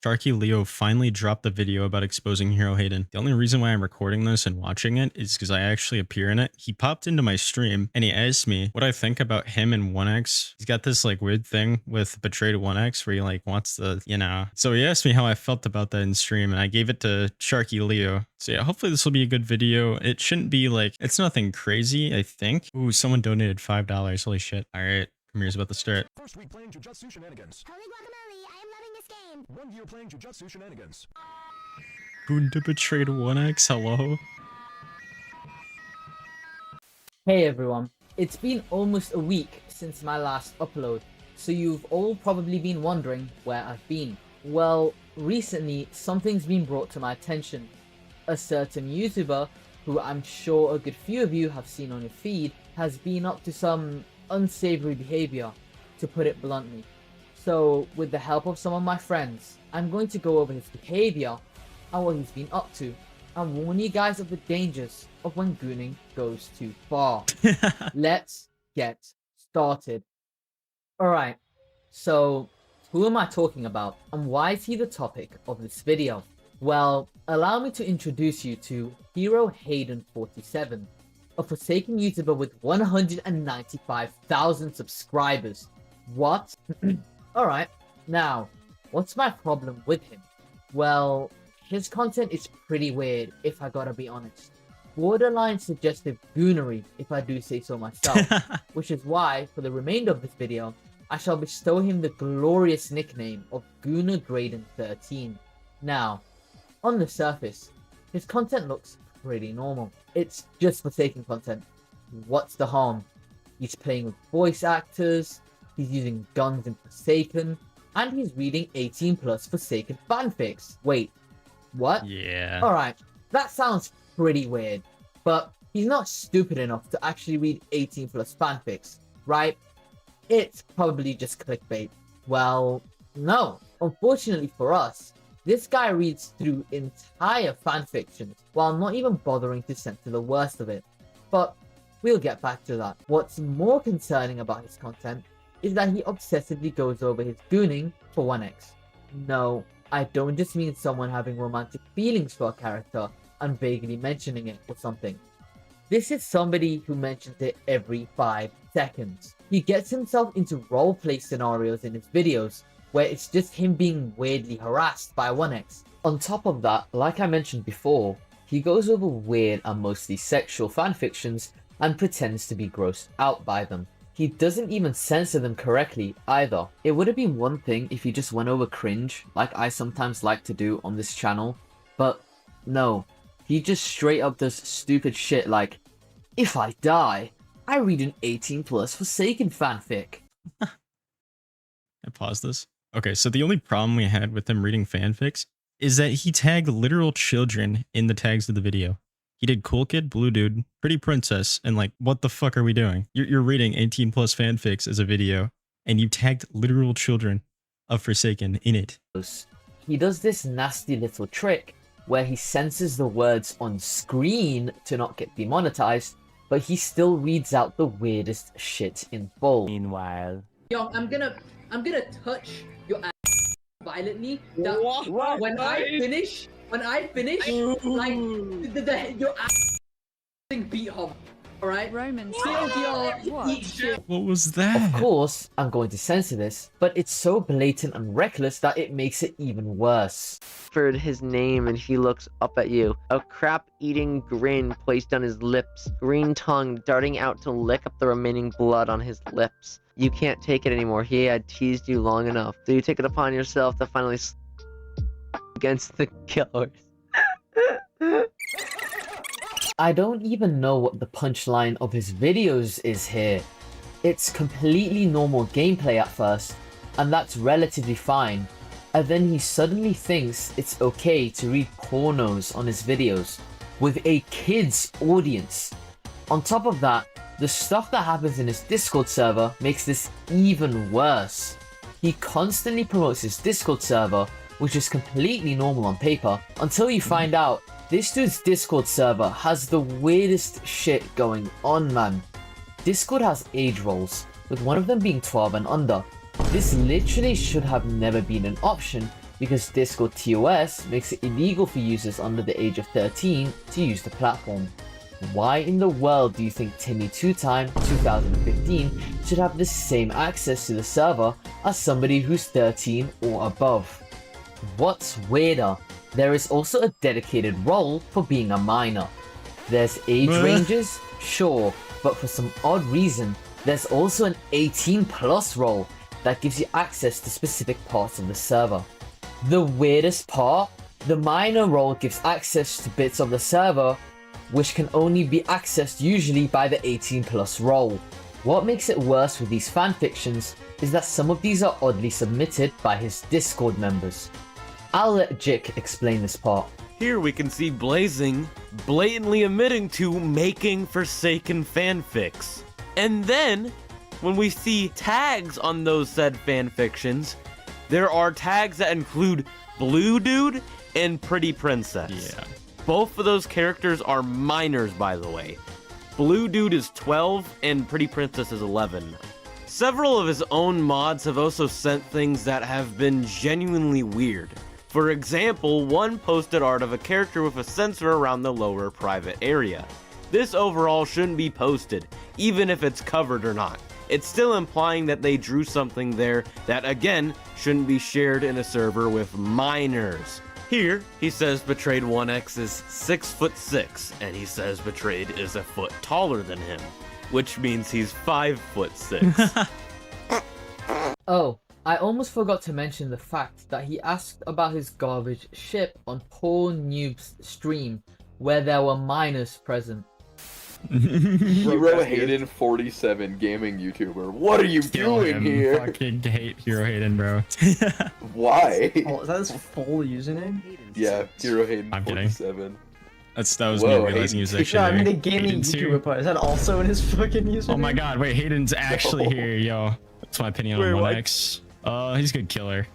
Sharky Leo finally dropped the video about exposing Hero Hayden. The only reason why I'm recording this and watching it is because I actually appear in it. He popped into my stream and he asked me what I think about him and 1x. He's got this like weird thing with Betrayed 1x where he like wants to, So he asked me how I felt about that in stream and I gave it to Sharky Leo. So yeah, hopefully this will be a good video. It shouldn't be like, it's nothing crazy, I think. Ooh, someone donated $5. Holy shit. All right, premiere's about to start. First week playing Jujutsu Shenanigans. Holy guacamole, I am loving this game. 1 year playing Jujutsu Shenanigans. Gunda Betrayed 1x, hello? Hey everyone, it's been almost a week since my last upload, so you've all probably been wondering where I've been. Well, recently something's been brought to my attention. A certain YouTuber, who I'm sure a good few of you have seen on your feed, has been up to some unsavory behavior, to put it bluntly. So, with the help of some of my friends, I'm going to go over his behavior and what he's been up to, and warn you guys of the dangers of when gooning goes too far. Let's get started. Alright, so who am I talking about, and why is he the topic of this video? Well, allow me to introduce you to HeroHayden47, a Forsaken YouTuber with 195,000 subscribers. What? Alright, now, what's my problem with him? Well, his content is pretty weird, if I gotta be honest. Borderline suggestive goonery, if I do say so myself. Which is why, for the remainder of this video, I shall bestow him the glorious nickname of GoonerGraden13. Now, on the surface, his content looks pretty normal. It's just Forsaken content. What's the harm? He's playing with voice actors, he's using guns in Forsaken, and he's reading 18+ Forsaken fanfics. Wait, what? Yeah. Alright, that sounds pretty weird, but he's not stupid enough to actually read 18+ fanfics, right? It's probably just clickbait. Well, no. Unfortunately for us, this guy reads through entire fanfictions while not even bothering to censor the worst of it. But we'll get back to that. What's more concerning about his content is that he obsessively goes over his gooning for 1x. No, I don't just mean someone having romantic feelings for a character and vaguely mentioning it or something. This is somebody who mentions it every 5 seconds. He gets himself into roleplay scenarios in his videos where it's just him being weirdly harassed by 1x. On top of that, like I mentioned before, he goes over weird and mostly sexual fanfictions and pretends to be grossed out by them. He doesn't even censor them correctly either. It would have been one thing if he just went over cringe, like I sometimes like to do on this channel, but no, he just straight up does stupid shit like, if I die, I read an 18+ Forsaken fanfic. I paused this. Okay, so the only problem we had with him reading fanfics is that he tagged literal children in the tags of the video. He did Cool Kid, Blue Dude, Pretty Princess, and like, what the fuck are we doing? You're reading 18+ fanfics as a video, and you tagged literal children of Forsaken in it. He does this nasty little trick where he censors the words on screen to not get demonetized, but he still reads out the weirdest shit in bold. Meanwhile, Yo, I'm gonna touch your ass violently. What? When I finish, like your ass beat home. All right. Roman. Eat shit. What was that? Of course, I'm going to censor this, but it's so blatant and reckless that it makes it even worse. His name and he looks up at you. A crap-eating grin placed on his lips. Green tongue darting out to lick up the remaining blood on his lips. You can't take it anymore. He had teased you long enough. So you take it upon yourself to finally against the killers. I don't even know what the punchline of his videos is here. It's completely normal gameplay at first, and that's relatively fine. And then he suddenly thinks it's okay to read pornos on his videos, with a kid's audience. On top of that, the stuff that happens in his Discord server makes this even worse. He constantly promotes his Discord server, which is completely normal on paper, until you find out this dude's Discord server has the weirdest shit going on, man. Discord has age roles, with one of them being 12 and under. This literally should have never been an option, because Discord TOS makes it illegal for users under the age of 13 to use the platform. Why in the world do you think Timmy 2Time 2015 should have the same access to the server as somebody who's 13 or above? What's weirder, there is also a dedicated role for being a minor. There's age ranges, sure, but for some odd reason, there's also an 18+ role that gives you access to specific parts of the server. The weirdest part, the minor role gives access to bits of the server which can only be accessed usually by the 18+ role. What makes it worse with these fanfictions is that some of these are oddly submitted by his Discord members. I'll let Jick explain this part. Here we can see Blazing blatantly admitting to making Forsaken fanfics. And then, when we see tags on those said fanfictions, there are tags that include Blue Dude and Pretty Princess. Yeah. Both of those characters are minors, by the way. Blue Dude is 12 and Pretty Princess is 11. Several of his own mods have also sent things that have been genuinely weird. For example, one posted art of a character with a sensor around the lower private area. This overall shouldn't be posted, even if it's covered or not. It's still implying that they drew something there that, again, shouldn't be shared in a server with minors. Here, he says Betrayed 1x is 6'6", and he says Betrayed is a foot taller than him, which means he's 5'6". Oh, I almost forgot to mention the fact that he asked about his garbage ship on Poor Noob's stream, where there were minors present. HeroHayden47 gaming YouTuber. What are you doing here? Fucking hate HeroHayden, bro. Why? Oh, is that his full username? Yeah, I'm kidding. HeroHayden47. That was Whoa, me realizing he was actually No, I mean the there. gaming Hayden's here. YouTuber part. Is that also in his fucking username? Oh my god, wait, Hayden's actually No. here, yo. That's my opinion Wait, on what? 1x. He's a good killer.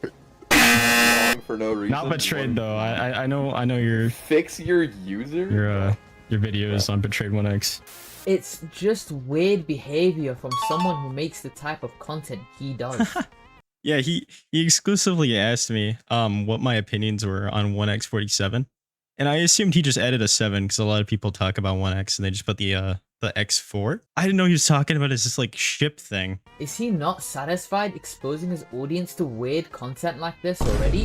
Wrong for no reason. Not Betrayed though. I know your Fix your user? your videos on Betrayed 1x. It's just weird behavior from someone who makes the type of content he does. Yeah, he exclusively asked me what my opinions were on 1x47. And I assumed he just added a 7 because a lot of people talk about 1x and they just put the X4. I didn't know he was talking about this like ship thing. Is he not satisfied exposing his audience to weird content like this already?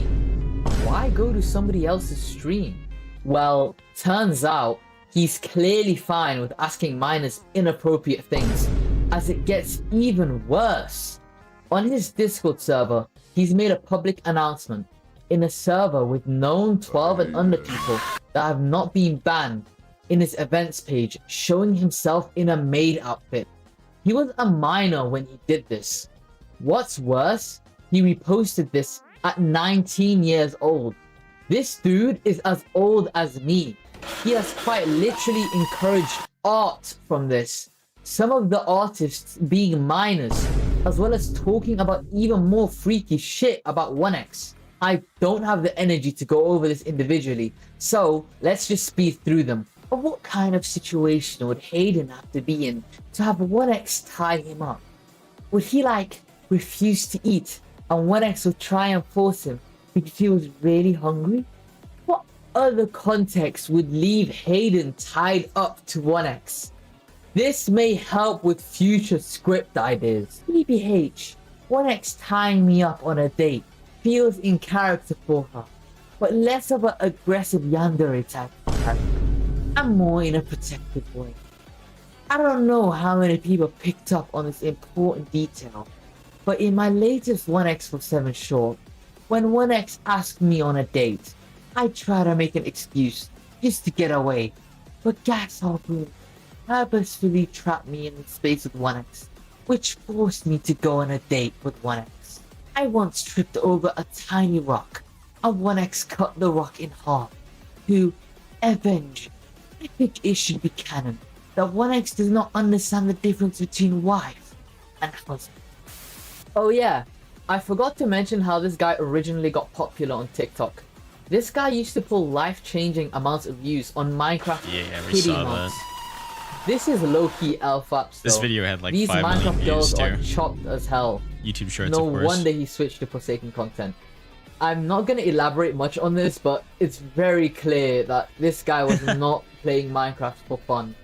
Why go to somebody else's stream? Well, turns out he's clearly fine with asking minors inappropriate things, as it gets even worse. On his Discord server, he's made a public announcement in a server with known 12 and under people that have not been banned, in his events page showing himself in a maid outfit. He was a minor when he did this. What's worse, he reposted this at 19 years old. This dude is as old as me. He has quite literally encouraged art from this. Some of the artists being minors, as well as talking about even more freaky shit about 1x. I don't have the energy to go over this individually, so let's just speed through them. But what kind of situation would Hayden have to be in to have 1x tie him up? Would he refuse to eat and 1x would try and force him because he was really hungry? What other context would leave Hayden tied up to 1x? This may help with future script ideas. BBH, 1x tying me up on a date feels in character for her, but less of an aggressive yandere type of character. I'm more in a protective way. I don't know how many people picked up on this important detail, but in my latest 1x47 short, when 1x asked me on a date, I try to make an excuse just to get away, but Gasshopper purposefully trapped me in the space with 1x, which forced me to go on a date with 1x. I once tripped over a tiny rock, and 1x cut the rock in half to avenge. I think it should be canon that 1x does not understand the difference between wife and husband. Oh yeah, I forgot to mention how this guy originally got popular on TikTok. This guy used to pull life-changing amounts of views on Minecraft We kitty saw mods. that. This is low-key LFAPs This though. video had like These 5 million Minecraft views girls too. are chopped as hell. YouTube Shorts, No of course. wonder he switched to Forsaken content. I'm not going to elaborate much on this, but it's very clear that this guy was not playing Minecraft for fun.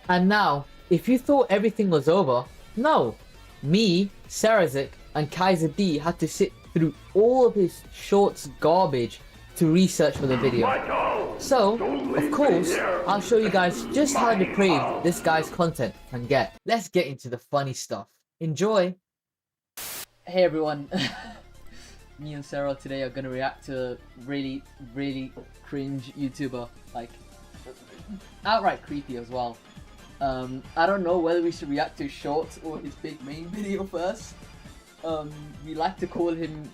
And now, if you thought everything was over, no. Me, Sarazik, and Kaiser D had to sit through all of his shorts garbage to research for the video. So, of course, I'll show you guys just how depraved this guy's content can get. Let's get into the funny stuff. Enjoy! Hey everyone, me and Sarah today are gonna react to a really cringe YouTuber, like outright creepy as well. I don't know whether we should react to his shorts or his big main video first. We like to call him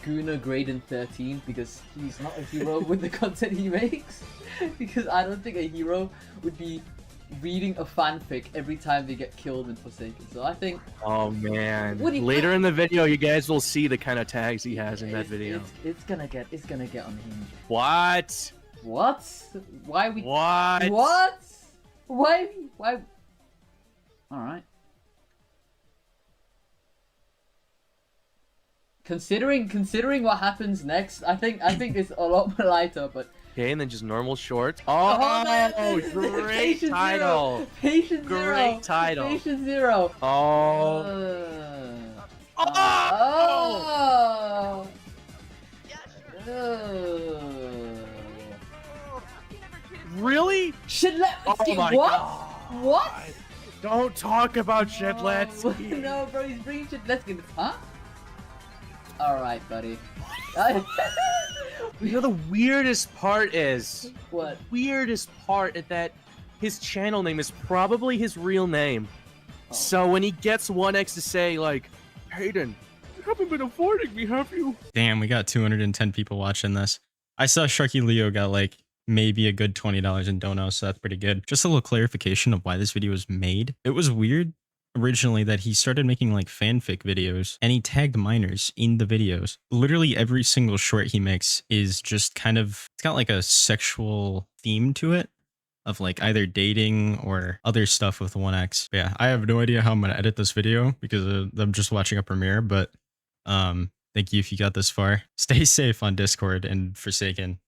HeroHayden47 because he's not a hero with the content he makes. Because I don't think a hero would be reading a fanfic every time they get killed in Forsaken. So I think. Oh man! What do you- Later in the video, you guys will see the kind of tags he has in that video. It's gonna get unhinged. What? What? Why we? What? What? Why? Why? All right. Considering what happens next, I think it's a lot more lighter, but. Okay, and then just normal shorts. Oh, Oh, man. great Patient title! Zero. Patient Zero. Great title. Patient Zero. Oh. Oh. Really? Shitlet. Oh my what? God. What? Don't talk about shitlets. No, bro, he's bringing shit. Let's get this, huh? Alright, buddy. You know the weirdest part is What? weirdest part is that his channel name is probably his real name. Oh. So when he gets 1x to say like, Hayden, you haven't been affording me, have you? Damn, we got 210 people watching this. I saw Sharky Leo got like maybe a good $20 in donos, so that's pretty good. Just a little clarification of why this video was made. It was weird originally that he started making like fanfic videos and he tagged minors in the videos. Literally every single short he makes is just kind of, it's got like a sexual theme to it of like either dating or other stuff with 1x. But yeah, I have no idea how I'm gonna edit this video because I'm just watching a premiere, but thank you if you got this far. Stay safe on Discord and Forsaken.